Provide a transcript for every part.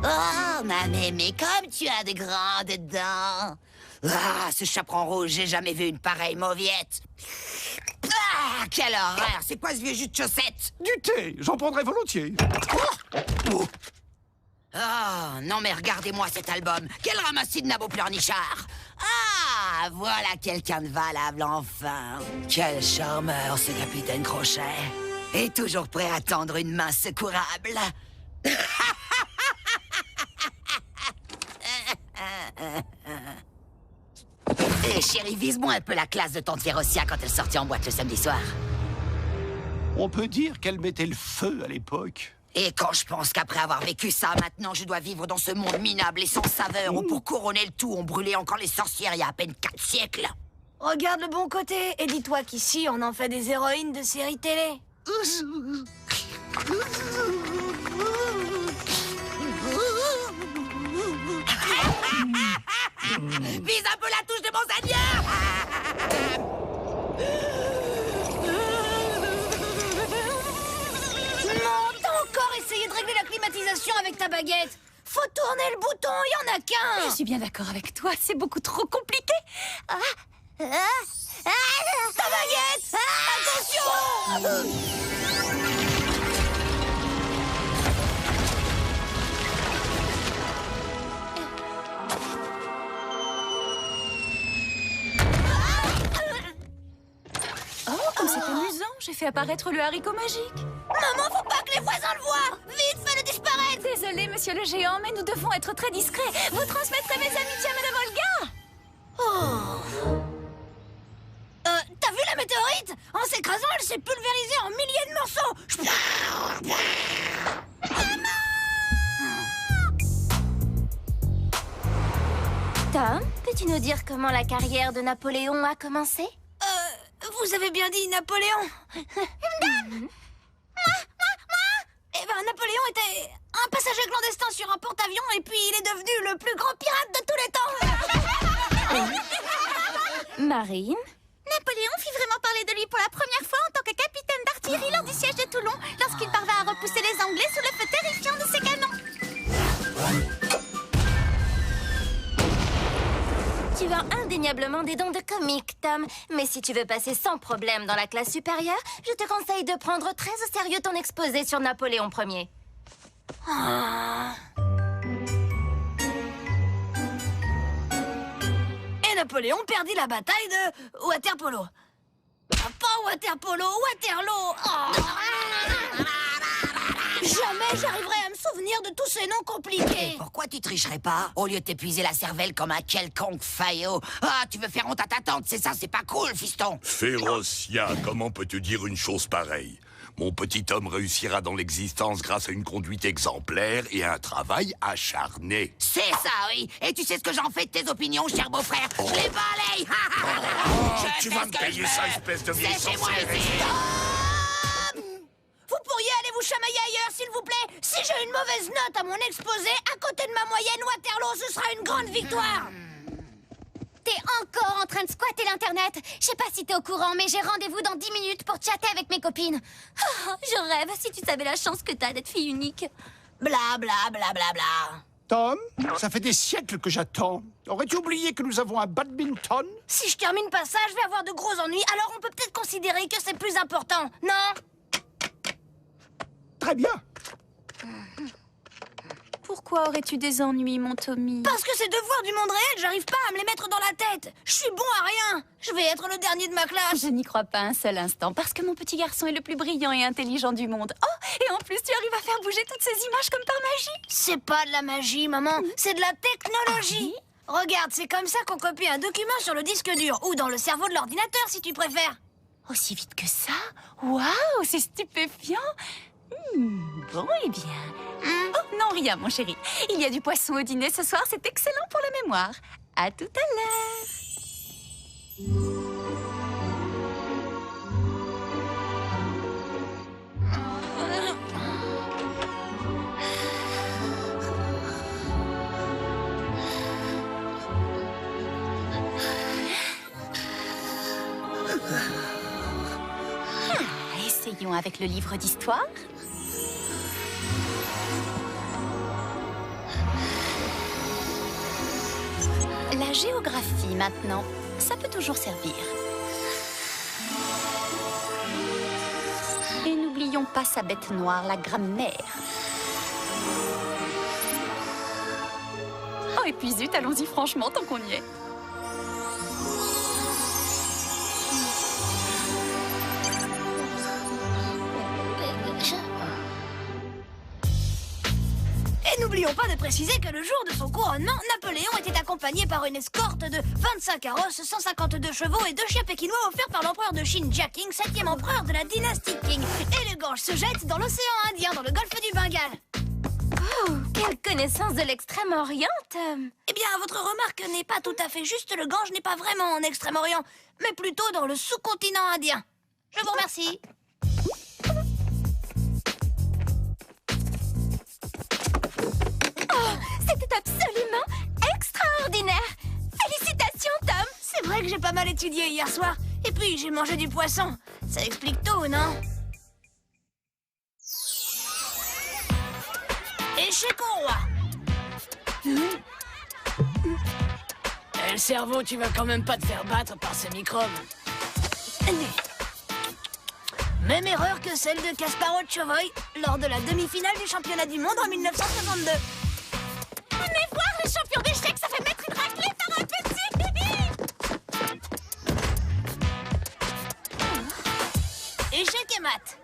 Oh, ma mémé, comme tu as de grandes dents. Ah, ce chaperon rouge, j'ai jamais vu une pareille mauviette. Ah, quelle horreur! C'est quoi ce vieux jus de chaussette? Du thé, j'en prendrais volontiers. Oh, non mais regardez-moi cet album. Quel ramassis de nabos pleurnichards. Ah, voilà quelqu'un de valable enfin. Quel charmeur ce capitaine Crochet. Et toujours prêt à tendre une main secourable. Eh chérie, vise-moi un peu la classe de tante Férocia quand elle sortait en boîte le samedi soir. On peut dire qu'elle mettait le feu à l'époque. Et quand je pense qu'après avoir vécu ça, maintenant je dois vivre dans ce monde minable et sans saveur où pour couronner le tout, on brûlait encore les sorcières il y a à peine 4 siècles. Regarde le bon côté et dis-toi qu'ici, on en fait des héroïnes de séries télé. Vise un peu la touche de mon seigneur. Non, t'as encore essayé de régler la climatisation avec ta baguette. Faut tourner le bouton, il y en a qu'un. Je suis bien d'accord avec toi, c'est beaucoup trop compliqué. Ta baguette. Attention. Oh, comme c'est amusant, j'ai fait apparaître le haricot magique. Maman, faut pas que les voisins le voient. Vite, fais-le disparaître. Désolé, monsieur le géant, mais nous devons être très discrets. Vous transmettrez mes amitiés à Madame Olga. T'as vu la météorite? En s'écrasant, elle s'est pulvérisée en milliers de morceaux. Tom, peux-tu nous dire comment la carrière de Napoléon a commencé? Vous avez bien dit Napoléon. Eh ben, Napoléon était un passager clandestin sur un porte-avions et puis il est devenu le plus grand pirate de tous les temps. Marine? Napoléon fit vraiment parler de lui pour la première fois en tant que capitaine d'artillerie lors du siège de Toulon, lorsqu'il parvint à repousser les Anglais sous le feu terrifiant de ses canons. Tu as indéniablement des dons de comique, Tom. Mais si tu veux passer sans problème dans la classe supérieure, je te conseille de prendre très au sérieux ton exposé sur Napoléon Ier. Et Napoléon perdit la bataille de Waterpolo. Pas Waterpolo, Waterloo. Jamais j'arriverai à me souvenir de tous ces noms compliqués. Pourquoi tu tricherais pas? Au lieu de t'épuiser la cervelle comme un quelconque faillot. Ah, tu veux faire honte à ta tante, c'est ça, c'est pas cool, fiston. Férocia, comment peux-tu dire une chose pareille? Mon petit homme réussira dans l'existence grâce à une conduite exemplaire et à un travail acharné. C'est ça, oui. Et tu sais ce que j'en fais de tes opinions, cher beau-frère? Je les balaye. Tu vas me payer ça, espèce de vieille sorcière. Vous pourriez aller vous chamailler ailleurs, s'il vous plaît. Si j'ai une mauvaise note à mon exposé, à côté de ma moyenne Waterloo, ce sera une grande victoire. T'es encore en train de squatter l'internet. Je sais pas si t'es au courant, mais j'ai rendez-vous dans 10 minutes pour chatter avec mes copines. Oh, je rêve, si tu savais la chance que t'as d'être fille unique. Bla bla bla bla bla. Tom, ça fait des siècles que j'attends. Aurais-tu oublié que nous avons un badminton? Si je termine pas ça, je vais avoir de gros ennuis. Alors on peut peut-être considérer que c'est plus important, non? Très bien. Pourquoi aurais-tu des ennuis, mon Tommy? Parce que ces devoirs du monde réel, j'arrive pas à me les mettre dans la tête. Je suis bon à rien. Je vais être le dernier de ma classe. Je n'y crois pas un seul instant, parce que mon petit garçon est le plus brillant et intelligent du monde. Oh, et en plus, tu arrives à faire bouger toutes ces images comme par magie. C'est pas de la magie, maman. C'est de la technologie. Regarde, c'est comme ça qu'on copie un document sur le disque dur ou dans le cerveau de l'ordinateur, si tu préfères. Aussi vite que ça? Waouh, c'est stupéfiant. Bon, eh bien... Oh, non, rien, mon chéri. Il y a du poisson au dîner ce soir, c'est excellent pour la mémoire. À tout à l'heure. Essayons avec le livre d'histoire. La géographie, maintenant. Ça peut toujours servir. Et n'oublions pas sa bête noire, la grammaire. Oh, et puis zut, allons-y franchement, tant qu'on y est. Et n'oublions pas de préciser que le jour de son couronnement, Napoléon était accompagné par une escorte de 25 carrosses, 152 chevaux et 2 chiens pékinois offerts par l'empereur de Chine, Jia Qing, 7e empereur de la dynastie Qing. Et le Gange se jette dans l'océan Indien, dans le golfe du Bengale. Oh, quelle connaissance de l'Extrême-Orient, Tom. Eh bien, votre remarque n'est pas tout à fait juste. Le Gange n'est pas vraiment en Extrême-Orient, mais plutôt dans le sous-continent indien. Je vous remercie. Oh, c'était absolument extraordinaire. Félicitations, Tom. C'est vrai que j'ai pas mal étudié hier soir. Et puis, j'ai mangé du poisson. Ça explique tout, non? Échec au roi. Le cerveau, tu vas quand même pas te faire battre par ces microbes. Même erreur que celle de Kasparov Chovoy lors de la demi-finale du championnat du monde en 1962. Mais voir le champion d'échecs, ça fait mettre une raclée par un petit. Échec et maths.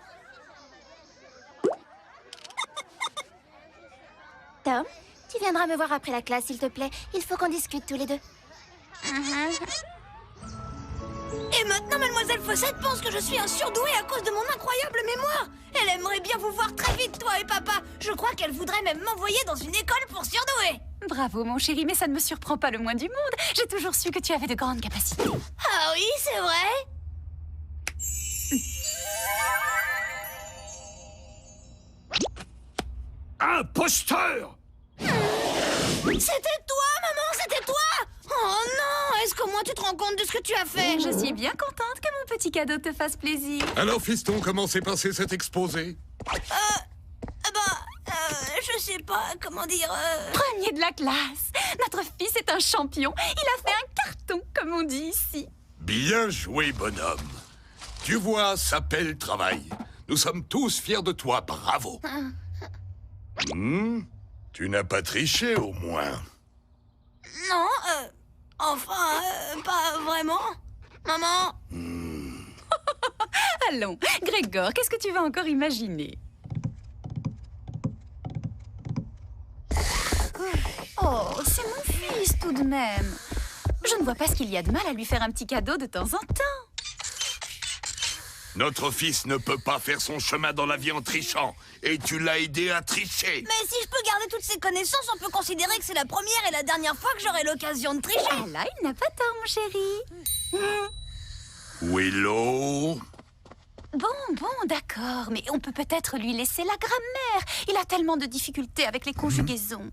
Tom, tu viendras me voir après la classe, s'il te plaît. Il faut qu'on discute tous les deux. Et maintenant, Mademoiselle Fossette pense que je suis un surdoué à cause de mon incroyable mémoire. Elle aimerait bien vous voir très vite, toi et papa. Je crois qu'elle voudrait même m'envoyer dans une école pour surdoués. Bravo, mon chéri, mais ça ne me surprend pas le moins du monde. J'ai toujours su que tu avais de grandes capacités. Ah oui, c'est vrai. Imposteur! C'était toi, maman, c'était toi. Oh non, est-ce qu'au moins tu te rends compte de ce que tu as fait? Je suis bien contente que mon petit cadeau te fasse plaisir. Alors, fiston, comment s'est passé cet exposé? Je sais pas, comment dire... Premier de la classe. Notre fils est un champion. Il a fait un carton, comme on dit ici. Bien joué, bonhomme. Tu vois, ça paie le travail. Nous sommes tous fiers de toi, bravo. Tu n'as pas triché, au moins. Non, enfin, pas vraiment. Maman? Allons, Grégor, qu'est-ce que tu vas encore imaginer? Oh, c'est mon fils tout de même. Je ne vois pas ce qu'il y a de mal à lui faire un petit cadeau de temps en temps. Notre fils ne peut pas faire son chemin dans la vie en trichant. Et tu l'as aidé à tricher. Mais si je peux garder toutes ces connaissances, on peut considérer que c'est la première et la dernière fois que j'aurai l'occasion de tricher. Ah là, il n'a pas tort, mon chéri. Willow? Bon, d'accord, mais on peut peut-être lui laisser la grammaire. Il a tellement de difficultés avec les conjugaisons.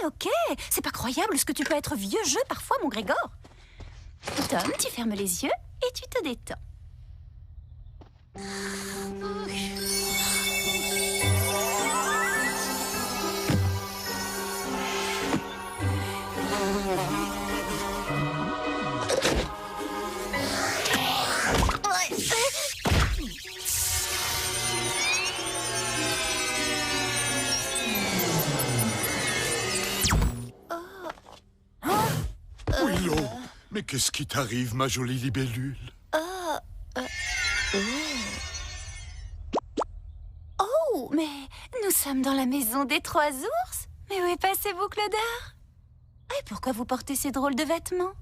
Ok. C'est pas croyable ce que tu peux être vieux jeu parfois, mon Grégor. Tom, tu fermes les yeux et tu te détends. Willow, mais qu'est-ce qui t'arrive, ma jolie libellule? Oh, mais nous sommes dans la maison des 3 ours. Mais où est passé Boucle d'Or? Et pourquoi vous portez ces drôles de vêtements?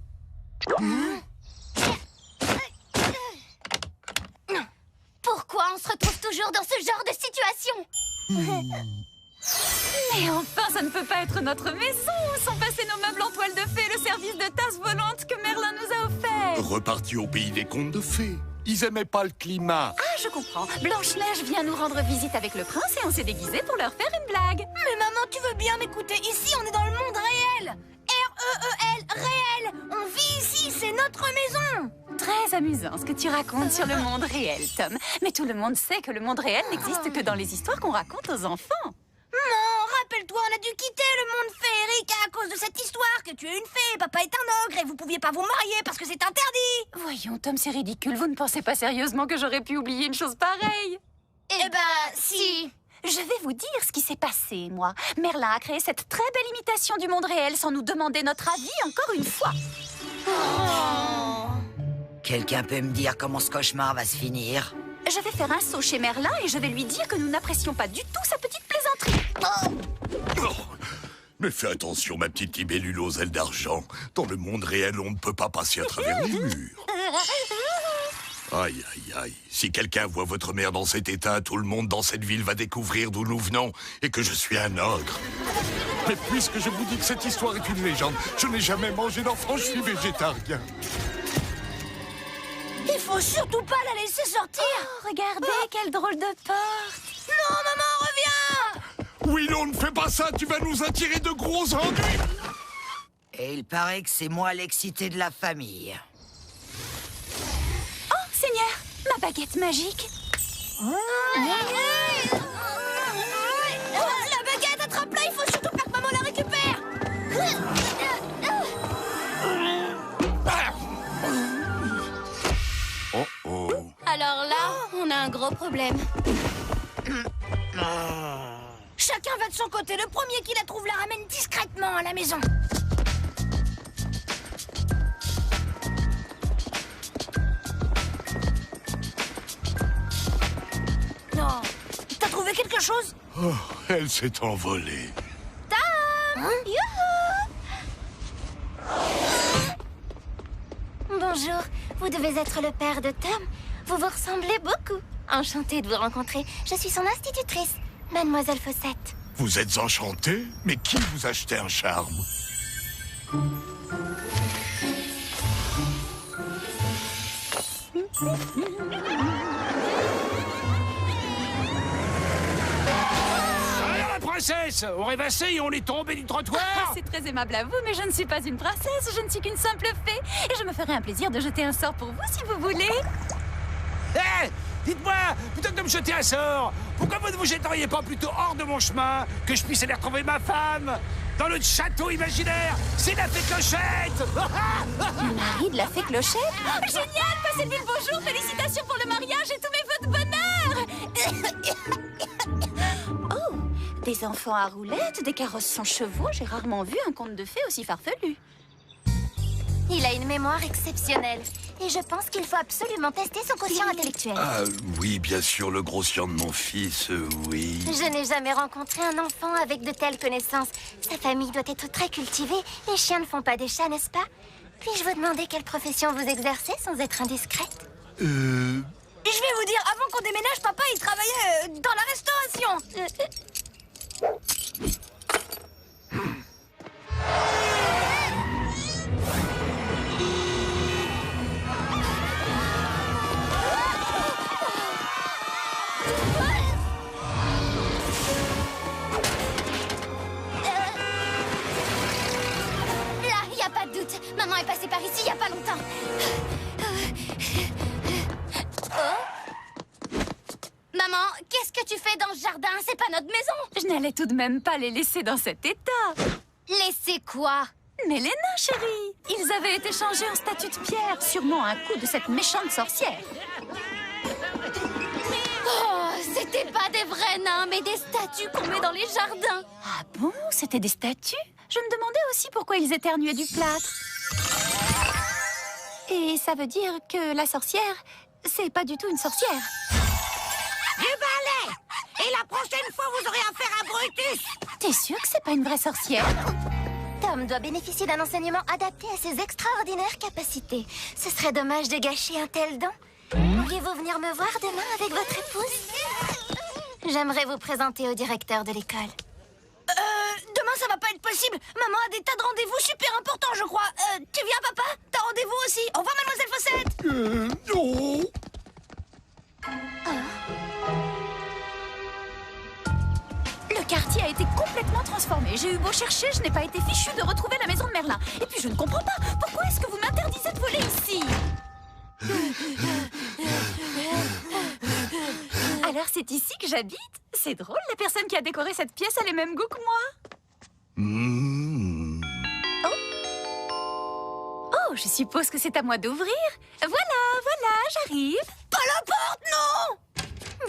Pourquoi on se retrouve toujours dans ce genre de situation? Mais enfin, ça ne peut pas être notre maison. Où sont passés nos meubles en toile de fée, le service de tasse volante que Merlin nous a offert? Reparti au pays des contes de fées. Ils aimaient pas le climat. Ah, je comprends. Blanche-Neige vient nous rendre visite avec le prince et on s'est déguisés pour leur faire une blague. Mais maman, tu veux bien m'écouter? Ici, on est dans le monde réel. R-E-E-L, réel. On vit ici, c'est notre maison. Très amusant ce que tu racontes sur le monde réel, Tom. Mais tout le monde sait que le monde réel n'existe que dans les histoires qu'on raconte aux enfants. Maman, rappelle-toi, on a dû quitter le monde féerique à cause de cette histoire que tu es une fée, papa est un ogre et vous pouviez pas vous marier parce que c'est interdit. Voyons, Tom, c'est ridicule. Vous ne pensez pas sérieusement que j'aurais pu oublier une chose pareille? Eh ben, si. Je vais vous dire ce qui s'est passé, moi. Merlin a créé cette très belle imitation du monde réel sans nous demander notre avis encore une fois. Quelqu'un peut me dire comment ce cauchemar va se finir? Je vais faire un saut chez Merlin et je vais lui dire que nous n'apprécions pas du tout sa petite plaisanterie. Oh, mais fais attention, ma petite libellule aux ailes d'argent. Dans le monde réel, on ne peut pas passer à travers les murs. Aïe, aïe, aïe. Si quelqu'un voit votre mère dans cet état, tout le monde dans cette ville va découvrir d'où nous venons et que je suis un ogre. Mais puisque je vous dis que cette histoire est une légende, je n'ai jamais mangé d'enfant, je suis végétarien. Il faut surtout pas la laisser sortir. Oh, regardez, quelle drôle de porte. Non, maman, reviens. Willow, ne fais pas ça, tu vas nous attirer de gros ennuis. Et il paraît que c'est moi l'excité de la famille. Oh, Seigneur, ma baguette magique. La baguette, attrape-la, il faut surtout pas que maman la récupère. Oh, oh. Alors là, on a un gros problème. Chacun va de son côté. Le premier qui la trouve la ramène discrètement à la maison. Non. T'as trouvé quelque chose? Oh, elle s'est envolée. Bonjour, vous devez être le père de Tom. Vous vous ressemblez beaucoup. Enchantée de vous rencontrer. Je suis son institutrice, Mademoiselle Fossette. Vous êtes enchantée? Mais qui vous a acheté un charme? Alors la princesse, on rêvassé et on est tombé du trottoir. C'est très aimable à vous, mais je ne suis pas une princesse, je ne suis qu'une simple fée. Et je me ferai un plaisir de jeter un sort pour vous si vous voulez. Hé, dites-moi, plutôt que de me jeter un sort, pourquoi vous ne vous jetteriez pas plutôt hors de mon chemin, que je puisse aller retrouver ma femme dans notre château imaginaire? C'est la fée Clochette. Le mari de la fée Clochette? Oh, génial, passez-lui le bonjour, félicitations pour le mariage et tous mes vœux de bonheur. Oh, des enfants à roulettes, des carrosses sans chevaux, j'ai rarement vu un conte de fées aussi farfelu. Il a une mémoire exceptionnelle. Et je pense qu'il faut absolument tester son quotient intellectuel. Ah oui, bien sûr, le grossien de mon fils, oui. Je n'ai jamais rencontré un enfant avec de telles connaissances. Sa famille doit être très cultivée. Les chiens ne font pas des chats, n'est-ce pas? Puis-je vous demander quelle profession vous exercez sans être indiscrète? Et je vais vous dire, avant qu'on déménage, papa, il travaillait dans la restauration. Là, il n'y a pas de doute. Maman est passée par ici il n'y a pas longtemps. Oh. Maman, qu'est-ce que tu fais dans ce jardin? C'est pas notre maison. Je n'allais tout de même pas les laisser dans cet état. Laissez quoi? Mais les nains, chérie, ils avaient été changés en statues de pierre, sûrement un coup de cette méchante sorcière. Oh, c'était pas des vrais nains, mais des statues qu'on met dans les jardins. Ah bon, c'était des statues? Je me demandais aussi pourquoi ils éternuaient du plâtre. Et ça veut dire que la sorcière, c'est pas du tout une sorcière. Du balai! Et la prochaine fois, vous aurez affaire à Brutus! T'es sûre que c'est pas une vraie sorcière? Tom doit bénéficier d'un enseignement adapté à ses extraordinaires capacités. Ce serait dommage de gâcher un tel don. Pourriez-vous venir me voir demain avec votre épouse? J'aimerais vous présenter au directeur de l'école. Demain, ça va pas être possible. Maman a des tas de rendez-vous super importants, je crois. Tu viens, papa? T'as rendez-vous aussi. Au revoir, Mademoiselle Fossette. Non. Le quartier a été complètement transformé. J'ai eu beau chercher, je n'ai pas été fichue de retrouver la maison de Merlin. Et puis je ne comprends pas. Pourquoi est-ce que vous m'interdisez de voler ici? Alors c'est ici que j'habite? C'est drôle, la personne qui a décoré cette pièce a les mêmes goûts que moi. Oh, je suppose que c'est à moi d'ouvrir. Voilà, j'arrive. Pas la porte, non!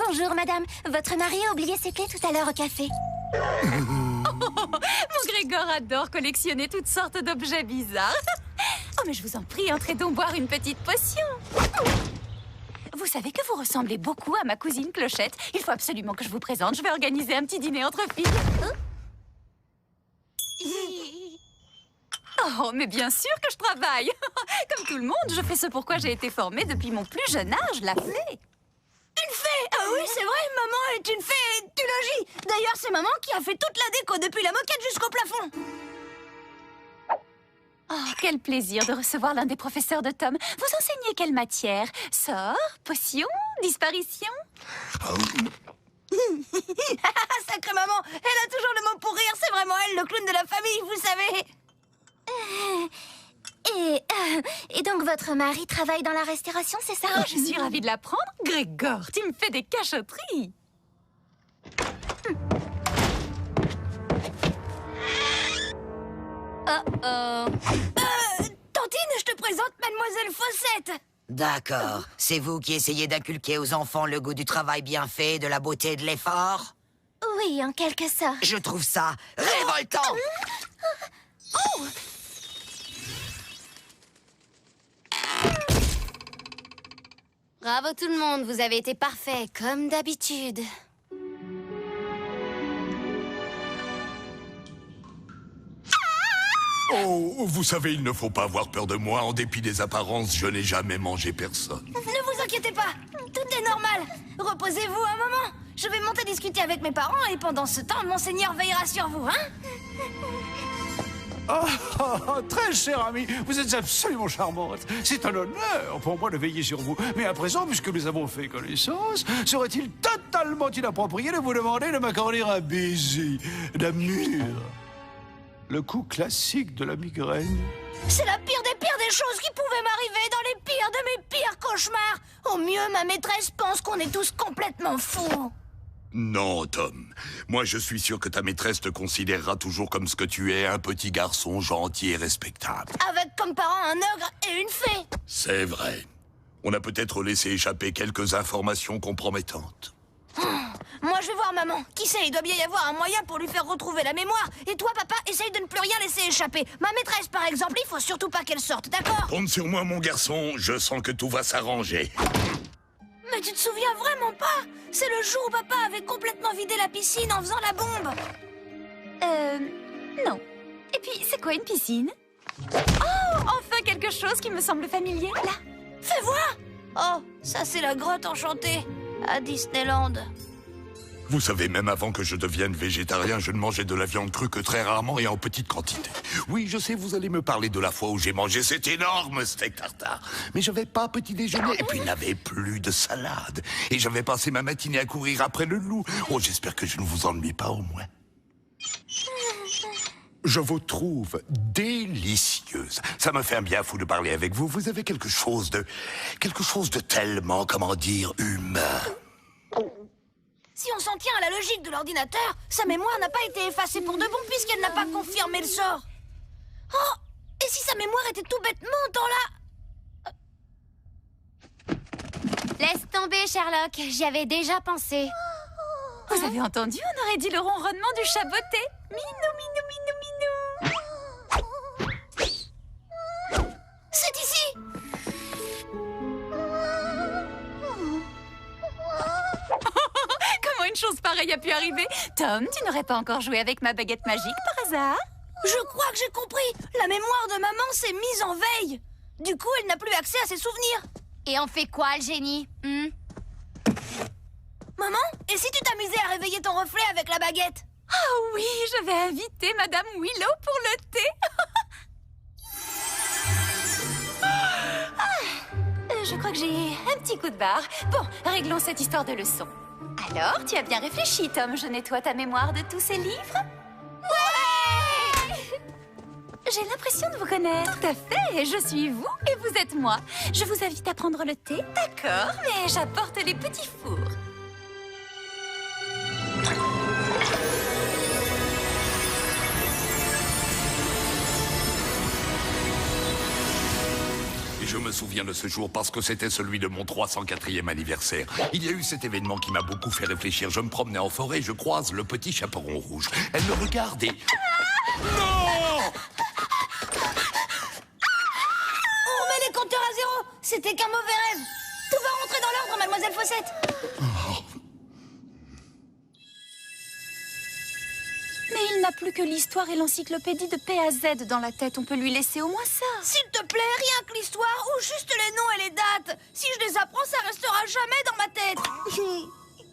Bonjour, madame. Votre mari a oublié ses clés tout à l'heure au café. Mon Grégor adore collectionner toutes sortes d'objets bizarres. Oh, mais je vous en prie, entrez donc boire une petite potion. Vous savez que vous ressemblez beaucoup à ma cousine Clochette. Il faut absolument que je vous présente. Je vais organiser un petit dîner entre filles. Oh, mais bien sûr que je travaille. Comme tout le monde, je fais ce pourquoi j'ai été formée depuis mon plus jeune âge, la fée. Une fée! Ah oui, c'est vrai, maman est une fée du logis. D'ailleurs, c'est maman qui a fait toute la déco, depuis la moquette jusqu'au plafond. Oh, quel plaisir de recevoir l'un des professeurs de Tom. Vous enseignez quelle matière? Sort? Potion? Disparition? Sacrée maman, elle a toujours le mot pour rire. C'est vraiment elle, le clown de la famille, vous savez. Et donc votre mari travaille dans la restauration, c'est ça? Oh, je suis ravie de l'apprendre. Grégor, tu me fais des cachotteries. Tantine, je te présente Mademoiselle Fossette. D'accord. C'est vous qui essayez d'inculquer aux enfants le goût du travail bien fait, de la beauté et de l'effort? Oui, en quelque sorte. Je trouve ça révoltant. Bravo tout le monde, vous avez été parfait, comme d'habitude. Oh, vous savez, il ne faut pas avoir peur de moi. En dépit des apparences, je n'ai jamais mangé personne. Ne vous inquiétez pas, tout est normal. Reposez-vous un moment. Je vais monter discuter avec mes parents et pendant ce temps, Monseigneur veillera sur vous, hein? Très cher ami, vous êtes absolument charmante. C'est un honneur pour moi de veiller sur vous. Mais à présent, puisque nous avons fait connaissance, serait-il totalement inapproprié de vous demander de m'accorder un baiser d'amour? Le coup classique de la migraine. C'est la pire des choses qui pouvaient m'arriver dans les pires de mes pires cauchemars. Au mieux, ma maîtresse pense qu'on est tous complètement fous. Non, Tom. Moi, je suis sûr que ta maîtresse te considérera toujours comme ce que tu es, un petit garçon gentil et respectable. Avec comme parents un ogre et une fée. C'est vrai. On a peut-être laissé échapper quelques informations compromettantes. Moi, je vais voir maman. Qui sait, il doit bien y avoir un moyen pour lui faire retrouver la mémoire. Et toi, papa, essaye de ne plus rien laisser échapper. Ma maîtresse, par exemple, il faut surtout pas qu'elle sorte, d'accord? Compte sur moi, mon garçon. Je sens que tout va s'arranger. Mais tu te souviens vraiment pas? C'est le jour où papa avait complètement vidé la piscine en faisant la bombe. Non. Et puis, c'est quoi une piscine? Oh, enfin quelque chose qui me semble familier. Là. Fais voir! Oh, ça c'est la grotte enchantée à Disneyland. Vous savez, même avant que je devienne végétarien, je ne mangeais de la viande crue que très rarement et en petite quantité. Oui, je sais, vous allez me parler de la fois où j'ai mangé cet énorme steak tartare. Mais je n'avais pas petit déjeuner et puis il n'avait plus de salade. Et j'avais passé ma matinée à courir après le loup. Oh, j'espère que je ne vous ennuie pas au moins. Je vous trouve délicieuse. Ça me fait un bien fou de parler avec vous. Vous avez quelque chose de tellement, comment dire, humain. Si on s'en tient à la logique de l'ordinateur, sa mémoire n'a pas été effacée pour de bon puisqu'elle n'a pas confirmé le sort. Oh, et si sa mémoire était tout bêtement dans la... Laisse tomber, Sherlock. J'y avais déjà pensé. Vous avez entendu? On aurait dit le ronronnement du chat botté. Minou, minou, minou, minou. C'est ici! Comment une chose pareille a pu arriver? Tom, tu n'aurais pas encore joué avec ma baguette magique par hasard? Je crois que j'ai compris. La mémoire de maman s'est mise en veille. Du coup, elle n'a plus accès à ses souvenirs. Et on fait quoi, le génie? Maman, et si tu t'amusais à réveiller ton reflet avec la baguette? Oh oui, je vais inviter Madame Willow pour le thé. Je crois que j'ai un petit coup de barre. Bon, réglons cette histoire de leçon. Alors, tu as bien réfléchi, Tom. Je nettoie ta mémoire de tous ces livres? Ouais! J'ai l'impression de vous connaître. Tout à fait. Je suis vous et vous êtes moi. Je vous invite à prendre le thé. D'accord, mais j'apporte les petits fours. Je me souviens de ce jour parce que c'était celui de mon 304e anniversaire. Il y a eu cet événement qui m'a beaucoup fait réfléchir. Je me promenais en forêt, je croise le petit chaperon rouge. Elle me regarde et... Non! On remet les compteurs à zéro. C'était qu'un mauvais rêve. Tout va rentrer dans l'ordre, mademoiselle Fossette. Mais il n'a plus que l'histoire et l'encyclopédie de P à Z dans la tête. On peut lui laisser au moins ça. S'il te plaît, rien que l'histoire ou juste les noms et les dates. Si je les apprends, ça restera jamais dans ma tête.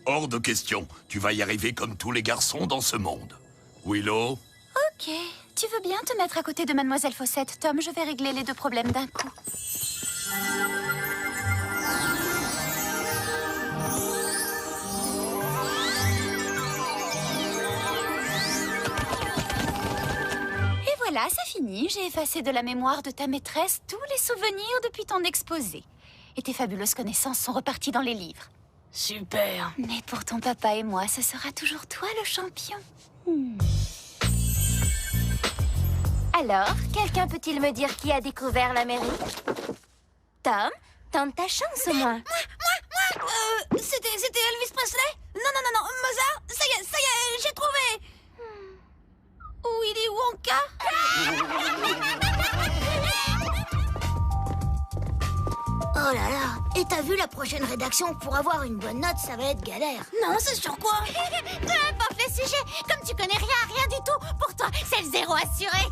Hors de question. Tu vas y arriver comme tous les garçons dans ce monde. Willow? Ok. Tu veux bien te mettre à côté de mademoiselle Fossette, Tom? Je vais régler les deux problèmes d'un coup. Voilà, c'est fini. J'ai effacé de la mémoire de ta maîtresse tous les souvenirs depuis ton exposé. Et tes fabuleuses connaissances sont reparties dans les livres. Super. Mais pour ton papa et moi, ce sera toujours toi le champion. Alors, quelqu'un peut-il me dire qui a découvert l'Amérique? Tom, tente ta chance au moins. C'était Elvis Presley? Non, Mozart? Ça y est, j'ai trouvé. Willy Wonka? Oh là là, et t'as vu la prochaine rédaction? Pour avoir une bonne note, ça va être galère. Non, c'est sur quoi? Peu importe le sujet, comme tu connais rien du tout, pour toi, c'est le zéro assuré.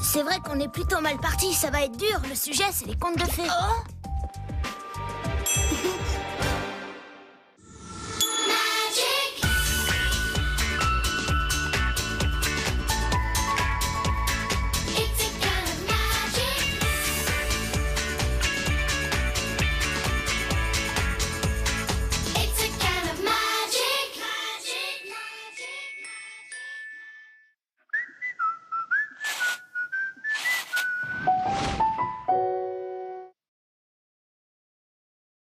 C'est vrai qu'on est plutôt mal parti, ça va être dur. Le sujet, c'est les contes de fées. Oh.